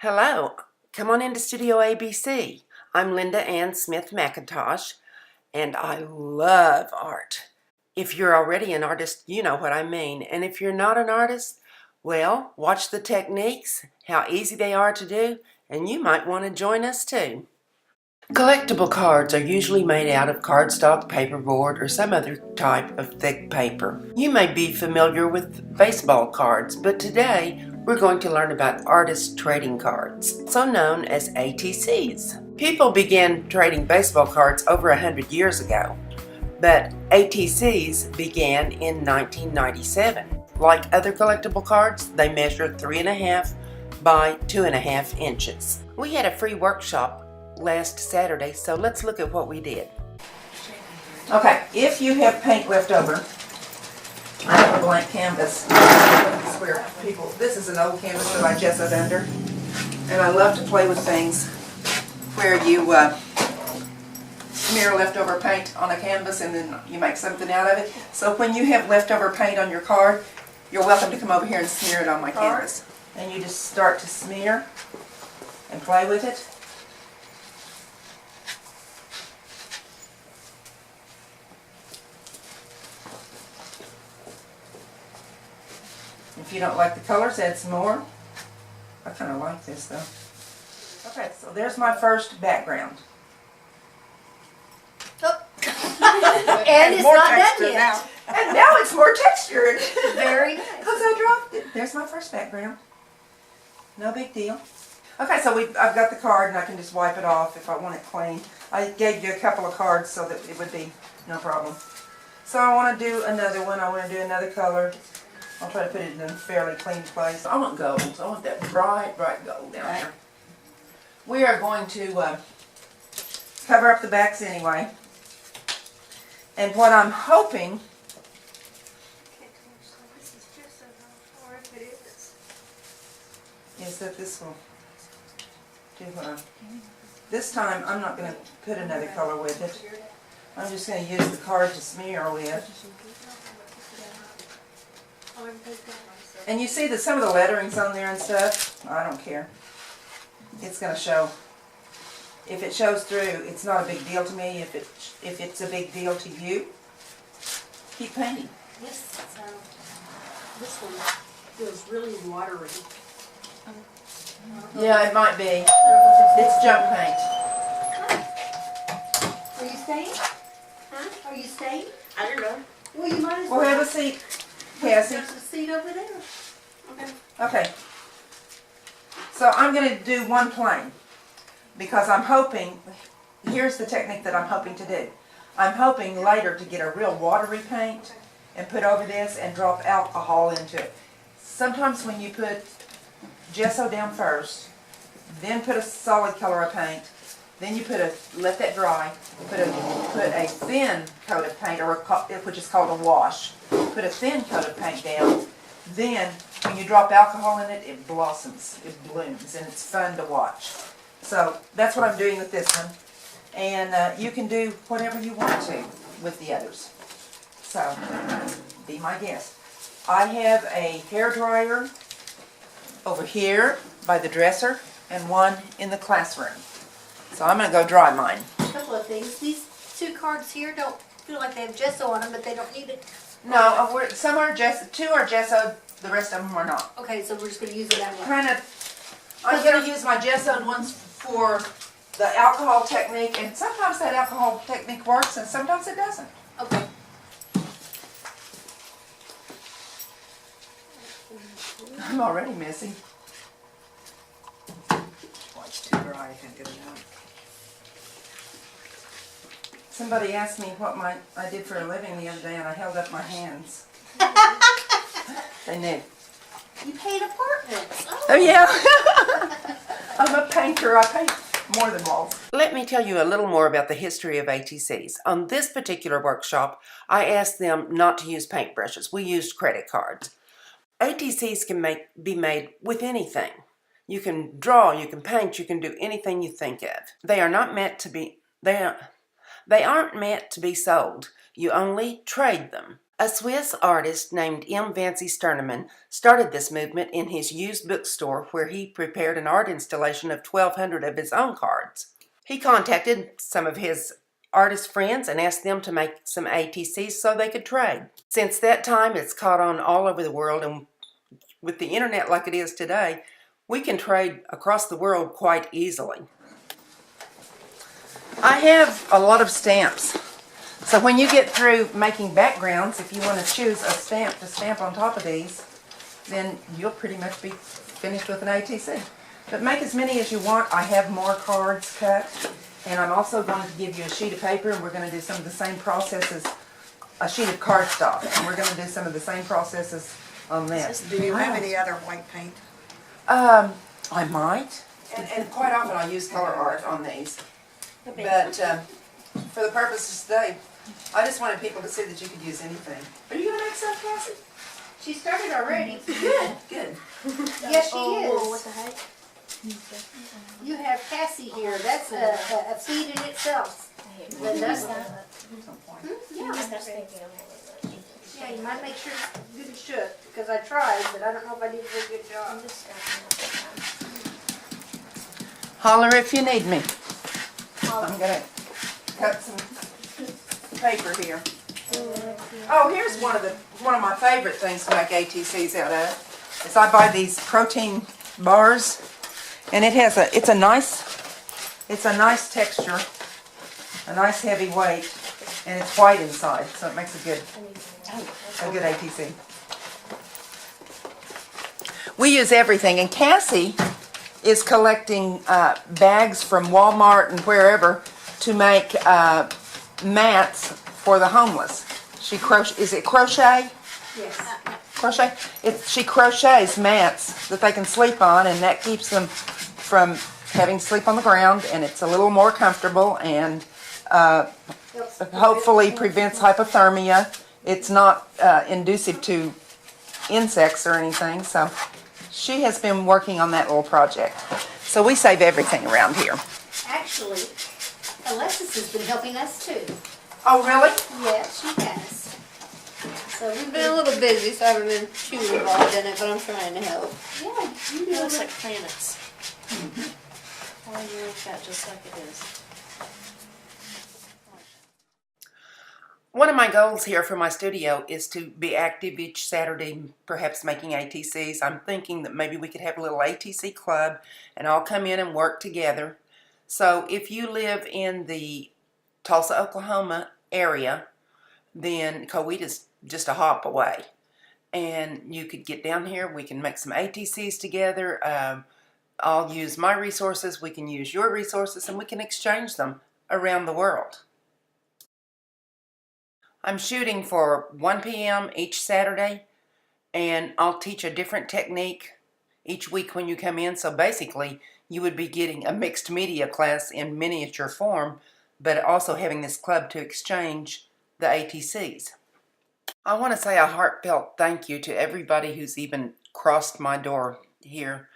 Hello, come on into Studio ABC. I'm Linda Ann Smith Mcintosh, and I love art. If you're already an artist, you know what I mean. And if you're not an artist, well, watch the techniques, how easy they are to do, and you might want to join us too. Collectible cards are usually made out of cardstock, paperboard, or some other type of thick paper. You may be familiar with baseball cards, but today we're going to learn about artist trading cards, also known as ATCs. People began trading baseball cards over 100 years ago, but ATCs began in 1997. Like other collectible cards, they measure 3.5 by 2.5 inches. We had a free workshop last Saturday, so let's look at what we did. Okay, if you have paint left over, I have a blank canvas. This is where this is an old canvas that I gessoed under, and I love to play with things where you smear leftover paint on a canvas and then you make something out of it. So when you have leftover paint on your card, you're welcome to come over here and smear it on my canvas. And you just start to smear and play with it. If you don't like the colors, add some more. I kind of like this though. Okay, so there's my first background. Oh. And it's not done yet. Now. And now it's more textured. Very nice. Because I dropped it. There's my first background. No big deal. Okay, so I've got the card and I can just wipe it off if I want it clean. I gave you a couple of cards so that it would be no problem. So I want to do another one. I want to do another color. I'll try to put it in a fairly clean place. I want gold. I want that bright, bright gold down there. We are going to cover up the backs anyway. And what I'm hoping is that this will do what this time I'm not going to put another color with it. I'm just going to use the card to smear with. And you see that some of the lettering's on there and stuff. I don't care. It's going to show. If it shows through, it's not a big deal to me. If it's a big deal to you, keep painting. This one feels really watery. Yeah, it might be. It's junk paint. Are you staying? Huh? Are you staying? I don't know. Well, you might as We'll have a seat, Cassie. There's a seat over there. Okay. Okay. So I'm going to do one plane because I'm hoping, here's the technique that I'm hoping to do. I'm hoping later to get a real watery paint and put over this and drop alcohol into it. Sometimes when you put gesso down first, then put a solid color of paint, then you let that dry, put a thin coat of paint, or which is called a wash. Put a thin coat of paint down. Then when you drop alcohol in it, it blossoms, it blooms, and it's fun to watch. So that's what I'm doing with this one. And you can do whatever you want to with the others. So be my guest. I have a hairdryer over here by the dresser and one in the classroom. So I'm going to go dry mine. A couple of things. These two cards here don't feel like they have gesso on them, but they don't need it. No, some are gesso, two are gesso, the rest of them are not. Okay, so we're just going to use it that way. I'm going to use my gessoed ones for the alcohol technique, and sometimes that alcohol technique works and sometimes it doesn't. Okay. I'm already messy. Well, it's too dry, I can't get it out. Somebody asked me what I did for a living the other day, and I held up my hands. They knew. You paint apartments. Oh yeah. I'm a painter. I paint more than walls. Let me tell you a little more about the history of ATCs. On this particular workshop, I asked them not to use paintbrushes. We used credit cards. ATCs can be made with anything. You can draw, you can paint, you can do anything you think of. They are not meant to be, they aren't meant to be sold. You only trade them. A Swiss artist named M. Vancy Sternemann started this movement in his used bookstore where he prepared an art installation of 1,200 of his own cards. He contacted some of his artist friends and asked them to make some ATCs so they could trade. Since that time, it's caught on all over the world, and with the internet like it is today, we can trade across the world quite easily. I have a lot of stamps. So when you get through making backgrounds, if you want to choose a stamp to stamp on top of these, then you'll pretty much be finished with an ATC. But make as many as you want. I have more cards cut, and I'm also going to give you a sheet of paper, and we're going to do some of the same processes, a sheet of cardstock, and we're going to do some of the same processes on this. Do you have any other white paint? I might, and quite often I use color art on these. But for the purposes today, I just wanted people to see that you could use anything. Are you going to make some, Cassie? She started already. Good, good. Yes, she Oh, what is. the heck? You have Cassie here. That's a feat in itself. Linda. Yeah, you might make sure it's good and shook, because I tried, but I don't know if I did a very good job. Holler if you need me. I'm going to cut some paper here. Oh, here's one of my favorite things to make ATCs out of. Is I buy these protein bars, and it's a nice texture, a nice heavy weight, and it's white inside, so it makes a good ATC. We use everything, and Cassie is collecting bags from Walmart and wherever to make mats for the homeless. Is it crochet? Yes. Crochet? She crochets mats that they can sleep on, and that keeps them from having to sleep on the ground, and it's a little more comfortable, and hopefully prevents hypothermia. It's not inducive to insects or anything, so she has been working on that little project. So we save everything around here. Actually, Alexis has been helping us too. Oh, really? Yes, she has. So we've Been a little busy, so I haven't been too involved in it, but I'm trying to help. Yeah, you It do. looks like planets. Why do you like that just like it is? One of my goals here for my studio is to be active each Saturday, perhaps making ATCs. I'm thinking that maybe we could have a little ATC club and all come in and work together. So if you live in the Tulsa, Oklahoma area, then Coweta's just a hop away. And you could get down here, we can make some ATCs together. I'll use my resources, we can use your resources, and we can exchange them around the world. I'm shooting for 1 p.m. each Saturday, and I'll teach a different technique each week when you come in. So basically, you would be getting a mixed media class in miniature form, but also having this club to exchange the ATCs. I want to say a heartfelt thank you to everybody who's even crossed my door here.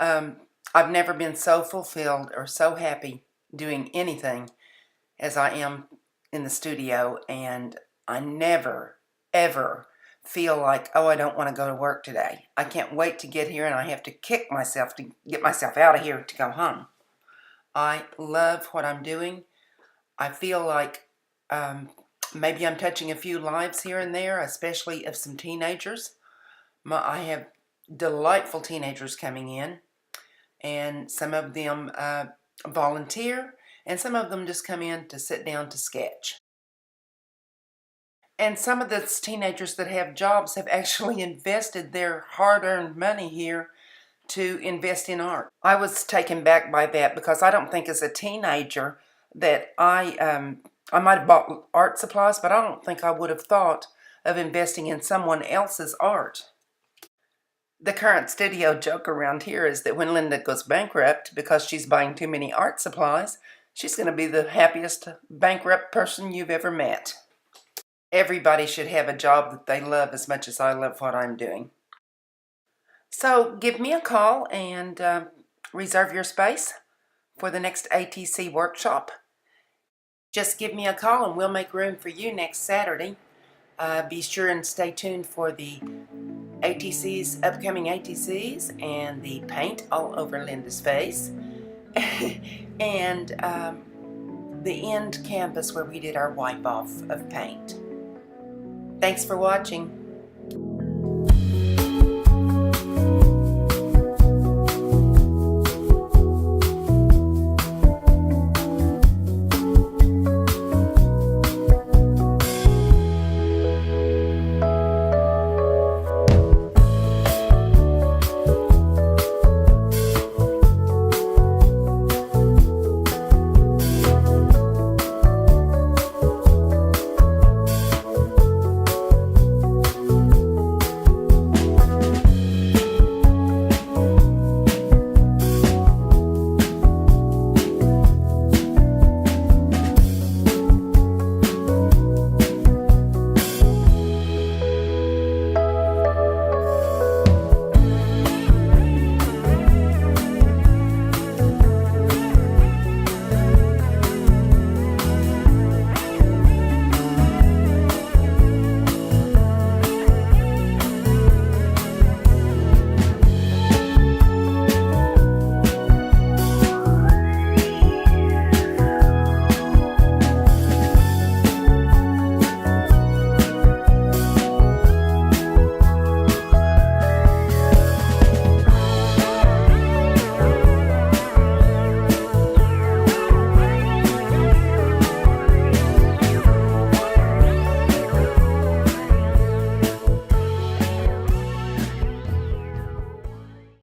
I've never been so fulfilled or so happy doing anything as I am in the studio, and I never, ever feel like, oh, I don't want to go to work today. I can't wait to get here, and I have to kick myself to get myself out of here to go home. I love what I'm doing. I feel like maybe I'm touching a few lives here and there, especially of some teenagers. I have delightful teenagers coming in, and some of them volunteer, and some of them just come in to sit down to sketch. And some of the teenagers that have jobs have actually invested their hard-earned money here to invest in art. I was taken back by that because I don't think as a teenager that I might have bought art supplies, but I don't think I would have thought of investing in someone else's art. The current studio joke around here is that when Linda goes bankrupt because she's buying too many art supplies, she's going to be the happiest bankrupt person you've ever met. Everybody should have a job that they love as much as I love what I'm doing. So give me a call and reserve your space for the next ATC workshop. Just give me a call and we'll make room for you next Saturday. Be sure and stay tuned for the ATC's upcoming ATCs and the paint all over Linda's face and the end canvas where we did our wipe off of paint. Thanks for watching.